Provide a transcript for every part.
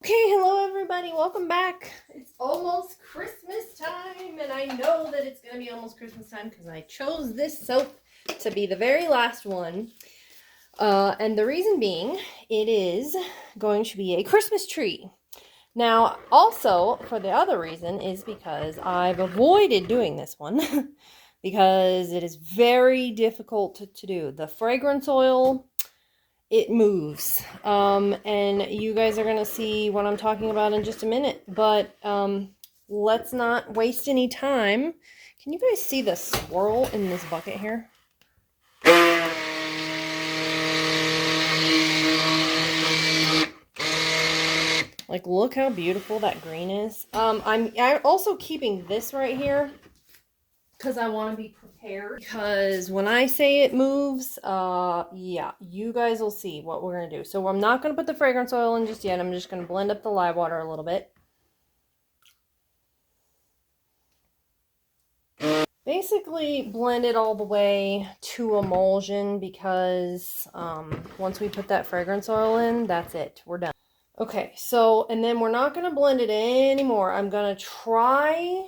Okay, hello everybody, welcome back. It's almost Christmas time, and I know that it's going to be almost Christmas time because I chose this soap to be the very last one. And the reason being, it is going to be a Christmas tree. Now, also, for the other reason is because I've avoided doing this one because it is very difficult to do. The fragrance oil, it moves. And you guys are going to see what I'm talking about in just a minute. But let's not waste any time. Can you guys see the swirl in this bucket here? Like, look how beautiful that green is. I'm also keeping this right here because I want to be prepared. Because when I say it moves, yeah, you guys will see what we're going to do. So I'm not going to put the fragrance oil in just yet. I'm just going to blend up the lye water a little bit. Basically blend it all the way to emulsion because once we put that fragrance oil in, that's it. We're done. Okay, so, and then we're not going to blend it anymore. I'm going to try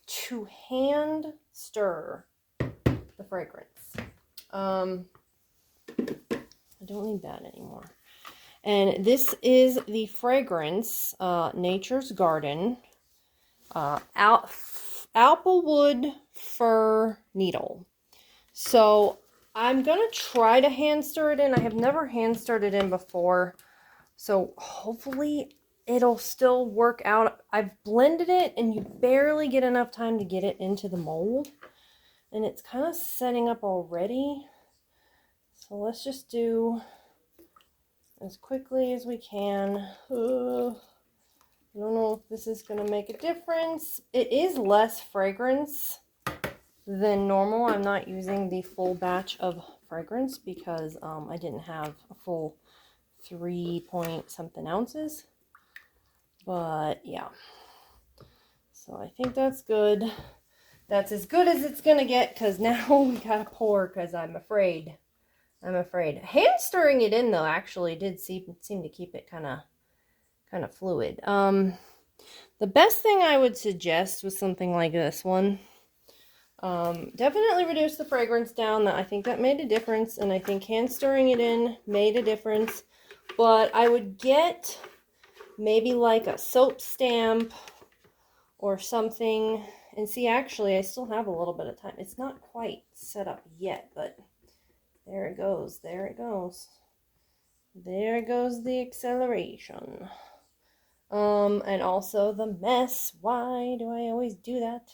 to hand stir the fragrance. I don't need that anymore. And this is the fragrance, Nature's Garden, Applewood Fir Needle. So I'm going to try to hand stir it in. I have never hand stirred it in before. So hopefully it'll still work out. I've blended it and you barely get enough time to get it into the mold. And it's kind of setting up already. So let's just do as quickly as we can. I don't know if this is going to make a difference. It is less fragrance than normal. I'm not using the full batch of fragrance because I didn't have a full 3 point something ounces. But yeah. So I think that's good. That's as good as it's going to get because now we got to pour because I'm afraid. Hand stirring it in though actually did seem to keep it kind of fluid. The best thing I would suggest with something like this one, definitely reduce the fragrance down. I think that made a difference, and I think hand stirring it in made a difference. But I would get maybe like a soap stamp or something. And see, actually, I still have a little bit of time. It's not quite set up yet, but there it goes. There it goes. There goes the acceleration. And also the mess. Why do I always do that?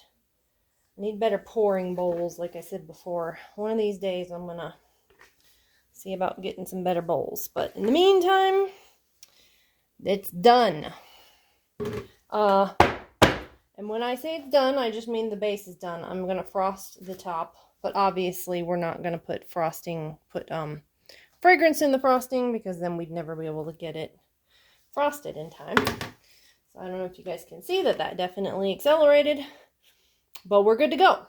I need better pouring bowls, like I said before. One of these days I'm gonna see about getting some better bowls. But in the meantime, it's done. And when I say it's done, I just mean the base is done. I'm gonna frost the top, but obviously we're not gonna put fragrance in the frosting because then we'd never be able to get it frosted in time. So I don't know if you guys can see that definitely accelerated, but we're good to go.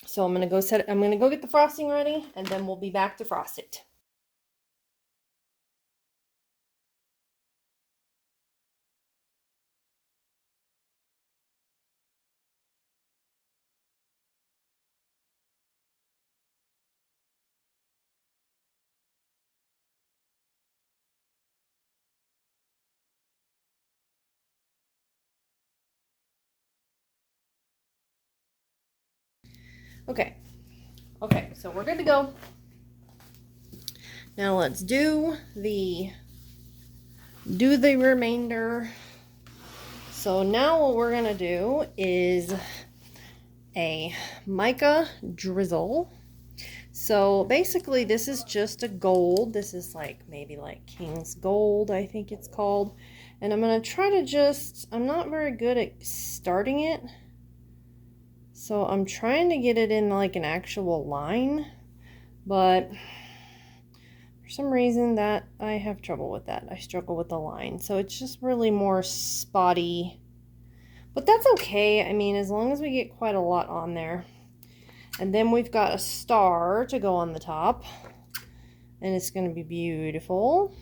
So I'm gonna go get the frosting ready, and then we'll be back to frost it. Okay, so we're good to go. Now let's do the remainder. So now what we're gonna do is a mica drizzle. So basically this is just a gold. This is maybe like King's Gold, I think it's called. And I'm gonna try to I'm not very good at starting it. So I'm trying to get it in like an actual line, but for some reason that I have trouble with that. I struggle with the line. So it's just really more spotty, but that's okay. I mean, as long as we get quite a lot on there. And then we've got a star to go on the top, and it's going to be beautiful.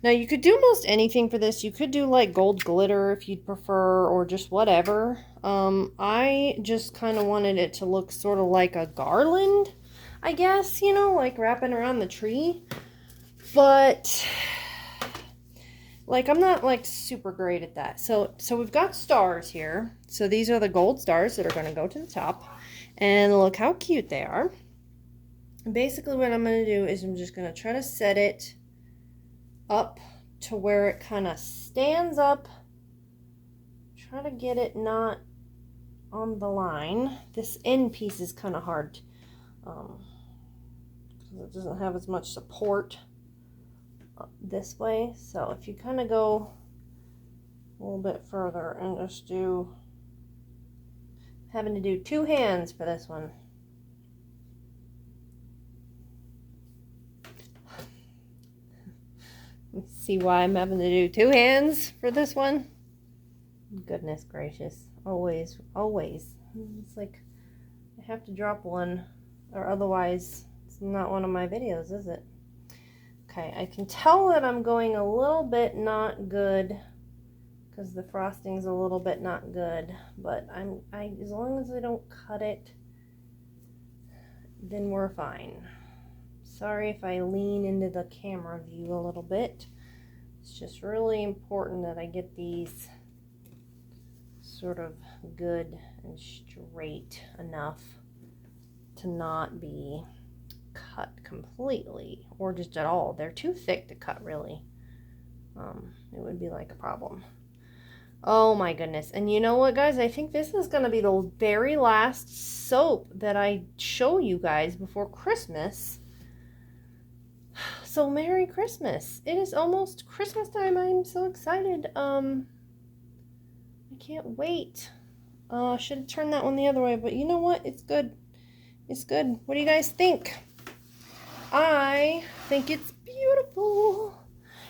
Now you could do most anything for this. You could do like gold glitter if you'd prefer, or just whatever. I just kind of wanted it to look sort of like a garland, I guess, you know, like wrapping around the tree. But like I'm not like super great at that. So we've got stars here. So these are the gold stars that are going to go to the top. And look how cute they are. And basically what I'm going to do is I'm just going to try to set it up to where it kind of stands up. Try to get it not on the line. This end piece is kind of hard because it doesn't have as much support this way. So if you kind of go a little bit further and just do, having to do 2 hands for this one. See why I'm having to do 2 hands for this one? Goodness gracious. Always. It's like I have to drop one, or otherwise it's not one of my videos, is it? Okay, I can tell that I'm going a little bit not good because the frosting's a little bit not good, but as long as I don't cut it, then we're fine. Sorry if I lean into the camera view a little bit. It's just really important that I get these sort of good and straight enough to not be cut completely or just at all. They're too thick to cut, really. It would be like a problem. Oh my goodness. And you know what, guys? I think this is going to be the very last soap that I show you guys before Christmas. So Merry Christmas. It is almost Christmas time. I'm so excited. I can't wait. I should have turned that one the other way, but you know what? It's good. It's good. What do you guys think? I think it's beautiful.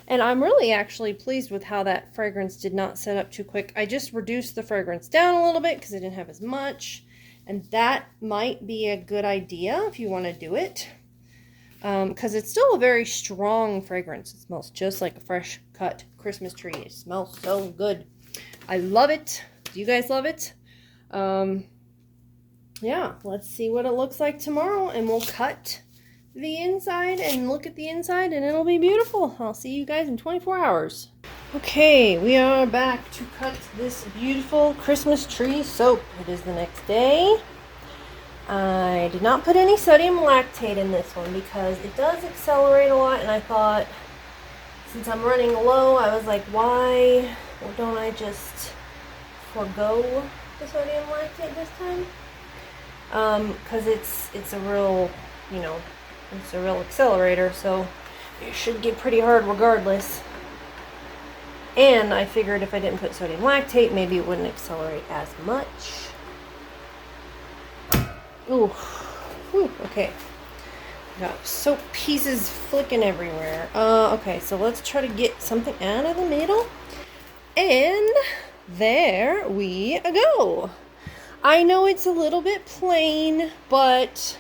And I'm really actually pleased with how that fragrance did not set up too quick. I just reduced the fragrance down a little bit because I didn't have as much. And that might be a good idea if you want to do it. Because it's still a very strong fragrance. It smells just like a fresh cut Christmas tree. It smells so good. I love it. Do you guys love it? Yeah, let's see what it looks like tomorrow, and we'll cut the inside and look at the inside, and it'll be beautiful. I'll see you guys in 24 hours. Okay, we are back to cut this beautiful Christmas tree soap. It is the next day. I did not put any sodium lactate in this one because it does accelerate a lot, and I thought, since I'm running low, I was like, why don't I just forgo the sodium lactate this time? Because it's a real, you know, it's a real accelerator, so it should get pretty hard regardless. And I figured if I didn't put sodium lactate, maybe it wouldn't accelerate as much. Ooh, whew, okay. Got soap pieces flicking everywhere. Okay, so let's try to get something out of the middle. And there we go. I know it's a little bit plain, but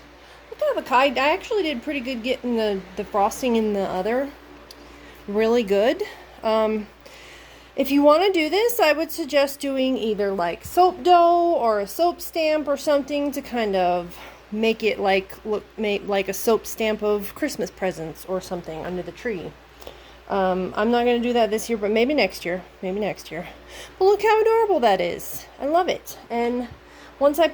look at the kite. I actually did pretty good getting the frosting in the other. Really good. If you want to do this, I would suggest doing either like soap dough or a soap stamp or something to kind of make it make like a soap stamp of Christmas presents or something under the tree. I'm not going to do that this year, but maybe next year. Maybe next year. But look how adorable that is. I love it. And once I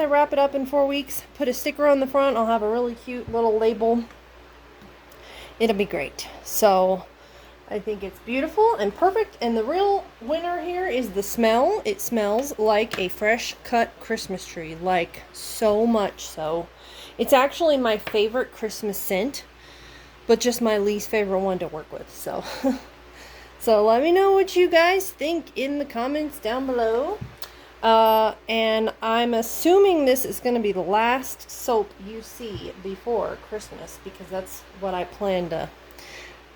wrap it up in 4 weeks, put a sticker on the front, I'll have a really cute little label. It'll be great. So I think it's beautiful and perfect. And the real winner here is the smell. It smells like a fresh cut Christmas tree, like so much so. It's actually my favorite Christmas scent, but just my least favorite one to work with. So, so let me know what you guys think in the comments down below. And I'm assuming this is going to be the last soap you see before Christmas, because that's what I plan to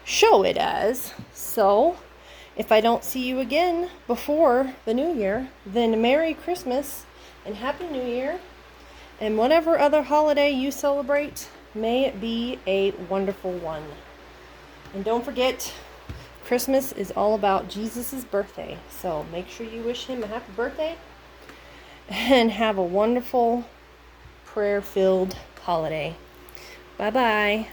show it as. So if I don't see you again before the new year, then Merry Christmas and Happy New Year, and whatever other holiday you celebrate, may it be a wonderful one. And don't forget Christmas is all about Jesus' birthday. So make sure you wish him a happy birthday and have a wonderful prayer-filled holiday. Bye-bye.